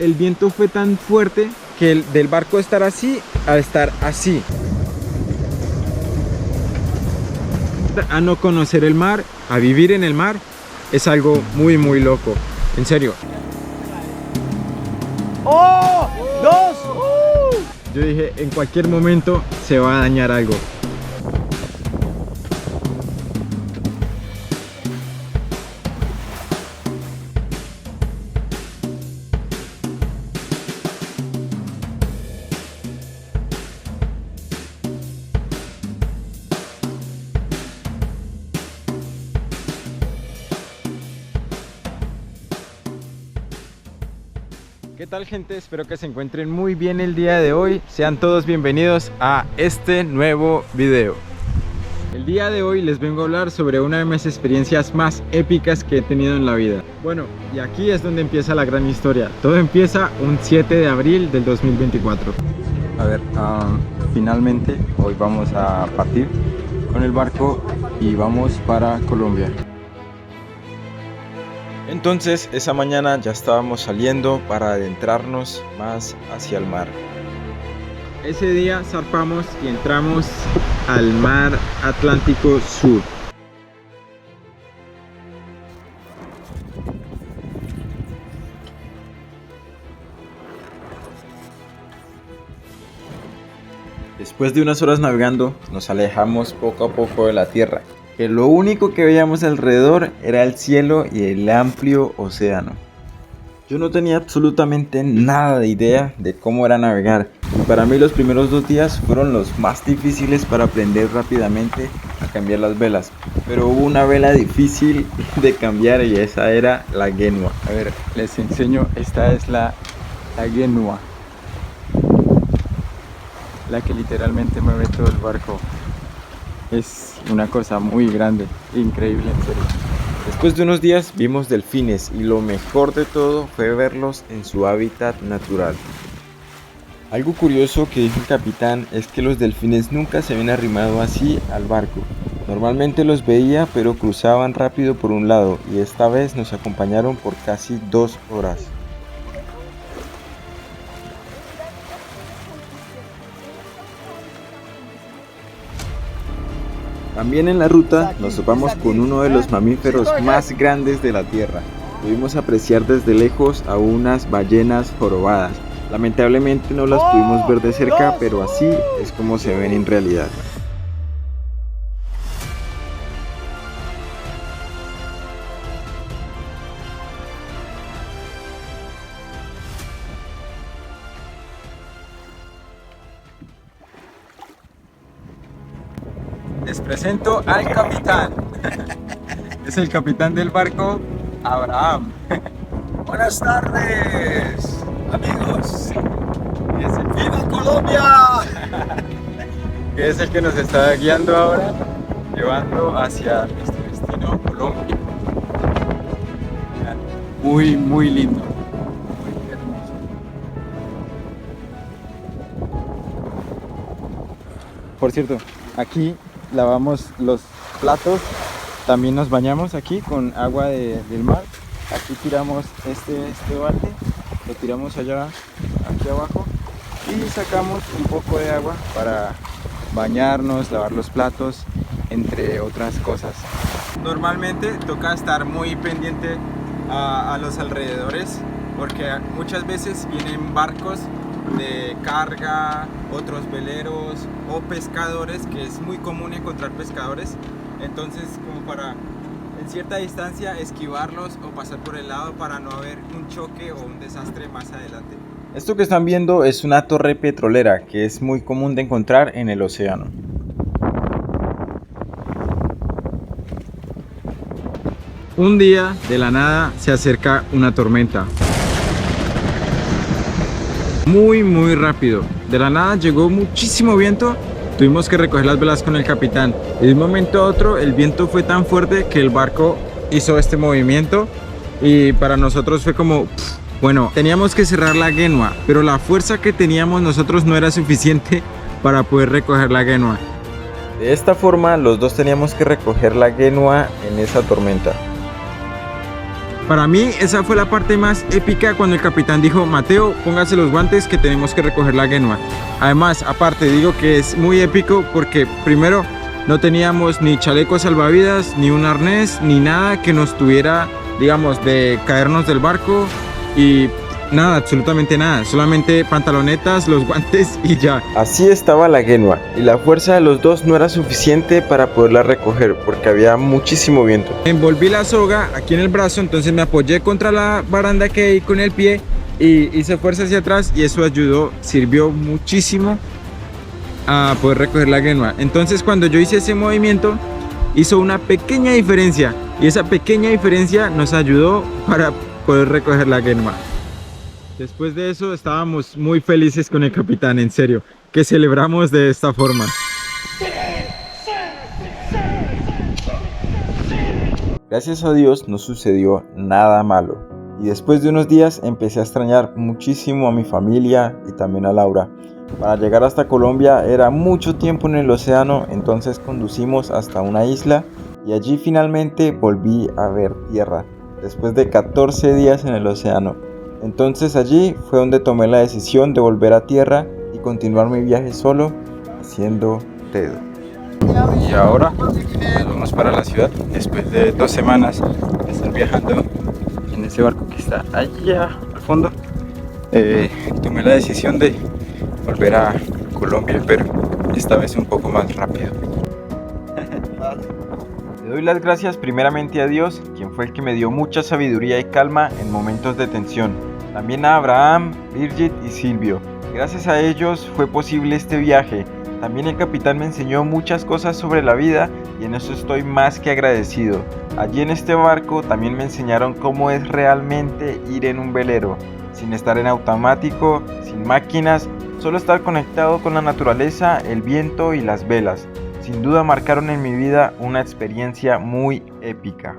el viento fue tan fuerte que del barco estar así a estar así. A no conocer el mar, a vivir en el mar, es algo muy muy loco, en serio. ¡Oh! ¡Dos! Yo dije, en cualquier momento se va a dañar algo. ¿Qué tal, gente? Espero que se encuentren muy bien el día de hoy. Sean todos bienvenidos a este nuevo video. El día de hoy les vengo a hablar sobre una de mis experiencias más épicas que he tenido en la vida. Bueno, y aquí es donde empieza la gran historia. Todo empieza un 7 de abril del 2024. A ver, finalmente hoy vamos a partir con el barco y vamos para Colombia. Entonces esa mañana ya estábamos saliendo para adentrarnos más hacia el mar. Ese día zarpamos y entramos al mar Atlántico Sur. Después de unas horas navegando, nos alejamos poco a poco de la tierra, que lo único que veíamos alrededor era el cielo y el amplio océano. Yo no tenía absolutamente nada de idea de cómo era navegar, y para mí los primeros 2 días fueron los más difíciles para aprender rápidamente a cambiar las velas. Pero hubo una vela difícil de cambiar y esa era la Genua. A ver, les enseño, esta es la Genua, la que literalmente mueve todo el barco. Es una cosa muy grande, increíble, en serio. Después de unos días vimos delfines y lo mejor de todo fue verlos en su hábitat natural. Algo curioso que dijo el capitán es que los delfines nunca se habían arrimado así al barco. Normalmente los veía, pero cruzaban rápido por un lado, y esta vez nos acompañaron por casi 2 horas. También en la ruta nos topamos con uno de los mamíferos más grandes de la tierra. Pudimos apreciar desde lejos a unas ballenas jorobadas. Lamentablemente no las pudimos ver de cerca, pero así es como se ven en realidad. Les presento al capitán. Es el capitán del barco, Abraham. Buenas tardes, amigos. ¡Viva Colombia! Que es el que nos está guiando ahora, llevando hacia nuestro destino, Colombia. Muy, muy lindo. Muy hermoso. Por cierto, aquí lavamos los platos, también nos bañamos aquí con agua del mar. Aquí tiramos este balde, lo tiramos allá, aquí abajo, y sacamos un poco de agua para bañarnos, lavar los platos, entre otras cosas. Normalmente toca estar muy pendiente a los alrededores, porque muchas veces vienen barcos de carga, otros veleros o pescadores, que es muy común encontrar pescadores. Entonces, como para en cierta distancia esquivarlos o pasar por el lado para no haber un choque o un desastre más adelante. Esto que están viendo es una torre petrolera que es muy común de encontrar en el océano. Un día, de la nada, se acerca una tormenta. Muy rápido. De la nada llegó muchísimo viento. Tuvimos que recoger las velas con el capitán. Y de un momento a otro el viento fue tan fuerte que el barco hizo este movimiento. Y para nosotros fue como... Bueno, teníamos que cerrar la Genua, pero la fuerza que teníamos nosotros no era suficiente para poder recoger la Genua. De esta forma, los dos teníamos que recoger la Genua en esa tormenta. Para mí esa fue la parte más épica cuando el capitán dijo: Mateo, póngase los guantes que tenemos que recoger la Genua. Además, aparte digo que es muy épico porque primero no teníamos ni chalecos salvavidas, ni un arnés, ni nada que nos tuviera, digamos, de caernos del barco y nada, absolutamente nada, solamente pantalonetas, los guantes y ya. Así estaba la Genua, y la fuerza de los dos no era suficiente para poderla recoger porque había muchísimo viento. Envolví la soga aquí en el brazo, entonces me apoyé contra la baranda que hay con el pie y hice fuerza hacia atrás y eso ayudó, sirvió muchísimo a poder recoger la Genua. Entonces cuando yo hice ese movimiento hizo una pequeña diferencia y esa pequeña diferencia nos ayudó para poder recoger la Genua. Después de eso estábamos muy felices con el capitán, en serio, que celebramos de esta forma. Gracias a Dios no sucedió nada malo, y después de unos días empecé a extrañar muchísimo a mi familia y también a Laura. Para llegar hasta Colombia era mucho tiempo en el océano, entonces conducimos hasta una isla y allí finalmente volví a ver tierra, después de 14 días en el océano. Entonces allí fue donde tomé la decisión de volver a tierra y continuar mi viaje solo, haciendo dedo. Y ahora vamos para la ciudad, después de 2 semanas de estar viajando en ese barco que está allá al fondo. Tomé la decisión de volver a Colombia, pero esta vez un poco más rápido. Le doy las gracias primeramente a Dios, quien fue el que me dio mucha sabiduría y calma en momentos de tensión. También a Abraham, Birgit y Silvio. Gracias a ellos fue posible este viaje. También el capitán me enseñó muchas cosas sobre la vida y en eso estoy más que agradecido. Allí en este barco también me enseñaron cómo es realmente ir en un velero, sin estar en automático, sin máquinas, solo estar conectado con la naturaleza, el viento y las velas. Sin duda marcaron en mi vida una experiencia muy épica.